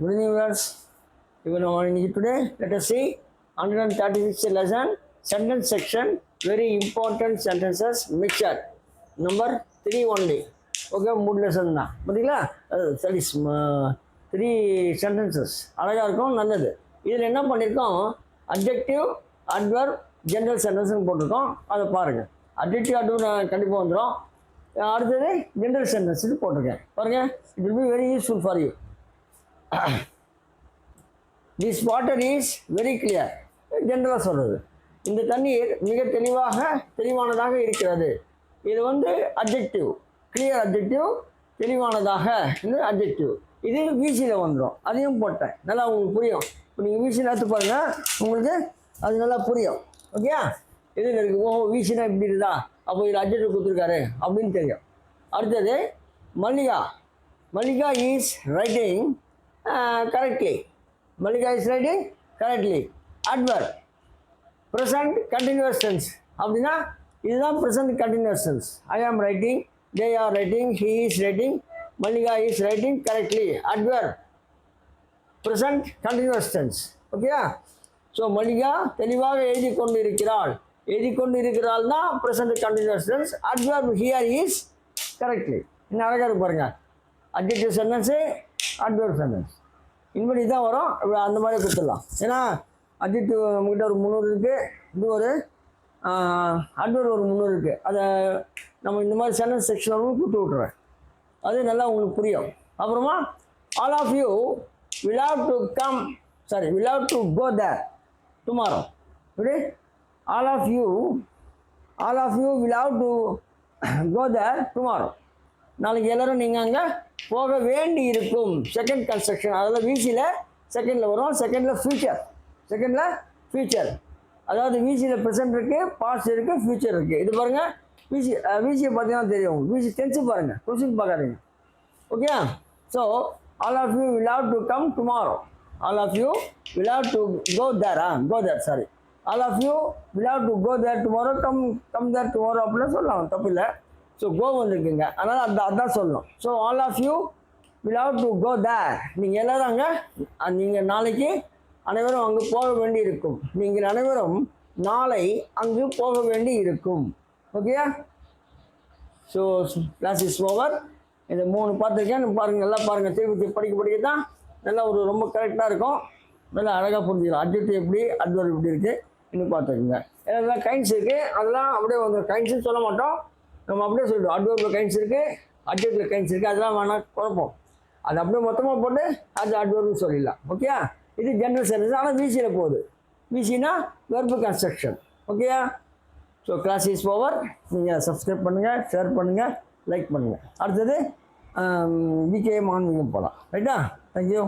Good evening, viewers. Even today, let us see 136th lesson, sentence section, very important sentences, mixture. Number 3 only. Okay, mood lesson தான் பார்த்தீங்களா studies 3 sentences அழகாக இருக்கும், நல்லது. இதில் என்ன பண்ணியிருக்கோம், அட்ஜெக்டிவ் அட்வர்ப் ஜென்ரல் சென்டென்ஸ்னு போட்டிருக்கோம், அதை பாருங்கள். அட்ஜெக்டிவ் அட்வர்ப் கண்டிப்பாக வந்துடும். அடுத்தது ஜென்ரல் சென்டென்ஸ்னு போட்டிருக்கேன் பாருங்கள். It will be very useful for you. This water is very clear, ஜென்ரலாக சொல்கிறது. இந்த தண்ணீர் மிக தெளிவானதாக இருக்கிறது. இது வந்து அட்ஜெக்டிவ், கிளியர் அட்ஜெக்டிவ், தெளிவானதாக இந்த அட்ஜெக்டிவ். இது வீசியில் வந்துடும், அதையும் போட்டேன், நல்லா உங்களுக்கு புரியும். இப்போ நீங்கள் வீசியில் எடுத்து பாருங்கள், உங்களுக்கு அது நல்லா புரியும். ஓகே, எது இருக்குது, ஓ வீசினா இப்படி இருக்குதா, அப்போ இதில் அட்ஜெக்டிவ் கொடுத்துருக்காரு அப்படின்னு தெரியும். அடுத்தது Mallika is writing correctly. Malika is writing correctly. Adverb, present continuous tense. அப்படின்னா இதுதான் present continuous tense. I am writing, they are writing, he is writing, Malika is writing correctly. Adverb, present continuous tense. Okay? So Malika தெளிவாக எழுதி கொண்டு இருக்கிறாள் தான் present continuous tense. Adverb here is correctly. இன்னும் அழகாக இருக்கு பாருங்க, adjective sentence, adverb sentence. இன்படி தான் வரும், அந்த மாதிரி கொடுத்துடலாம். ஏன்னா அட்ஜெக்டிவ் நம்மகிட்ட ஒரு 300 இருக்குது, இது ஒரு அட்வர்ப் ஒரு 300 இருக்குது. அதை நம்ம இந்த மாதிரி சென்டென்ஸ் செக்ஷனும் கொடுத்து விட்ருவேன், அது நல்லா உங்களுக்கு புரியும். அப்புறமா all of you will have to go there tomorrow. இப்படி all of you will have to go there tomorrow. நாளைக்கு எல்லோரும் நீங்கள் அங்கே போக வேண்டி இருக்கும். செகண்ட் கன்ஸ்ட்ரக்ஷன், அதில் வீசியில் செகண்டில் வரும், செகண்டில் ஃபியூச்சர். அதாவது வீசியில் ப்ரெசென்ட் இருக்குது, பாஸ்ட் இருக்குது, ஃபியூச்சர் இருக்குது. இது பாருங்கள், வீசியை பார்த்தீங்கன்னா தெரியும். வீசி டென்ஸு பாருங்கள், கொஸ்டின் பார்க்காதீங்க. Okay, so all of you will have to come tomorrow. All of you will have to go there all of you will have to go there tomorrow, come there tomorrow அப்படிலாம் சொல்லலாம், தப்பு இல்லை. So go வந்துருக்குங்க, அதனால் அதான் சொல்லணும். So all of you will have to go there. நீங்கள் எல்லோரும் அங்கே, நீங்கள் நாளைக்கு அனைவரும் அங்கு போக வேண்டி இருக்கும். நீங்கள் அனைவரும் நாளை அங்கு போக வேண்டி இருக்கும். ஓகேயா? So class is over. இந்த 3 பார்த்துருக்கேன், பாருங்கள், நல்லா பாருங்கள். திருப்பி படிக்க தான் நல்லா ரொம்ப கரெக்டாக இருக்கும், நல்லா அழகாக புரிஞ்சுக்கலாம். அட்ஜெக்டிவ் எப்படி, அட்வர்ப் எப்படி இருக்குது இன்னும் பார்த்துக்குங்க. எல்லாம் கைண்ட்ஸ் இருக்குது, அதெல்லாம் அப்படியே வந்து கைண்ட்ஸுன்னு சொல்ல மாட்டோம், நம்ம அப்படியே சொல்லிடுவோம். அட்வர்பில் கைண்ட்ஸ் இருக்குது, அட்ஜெக்டிவில் கைண்ட்ஸ் இருக்குது, அதெல்லாம் வேணாம் குழப்பம். அது அப்படியே மொத்தமாக போட்டு அது அட்வர்ப்னு சொல்லிடலாம். ஓகே, இது ஜென்ரல் சென்டென்ஸ், ஆனால் வீசியில் போகுது. வீசினா வெர்பு கன்ஸ்ட்ரக்ஷன். ஓகேயா? So class is over. நீங்கள் சப்ஸ்கிரைப் பண்ணுங்கள், ஷேர் பண்ணுங்கள், லைக் பண்ணுங்கள். அடுத்தது விகே மான்வீகம் போகலாம். ரைட்டா? தேங்க்யூ.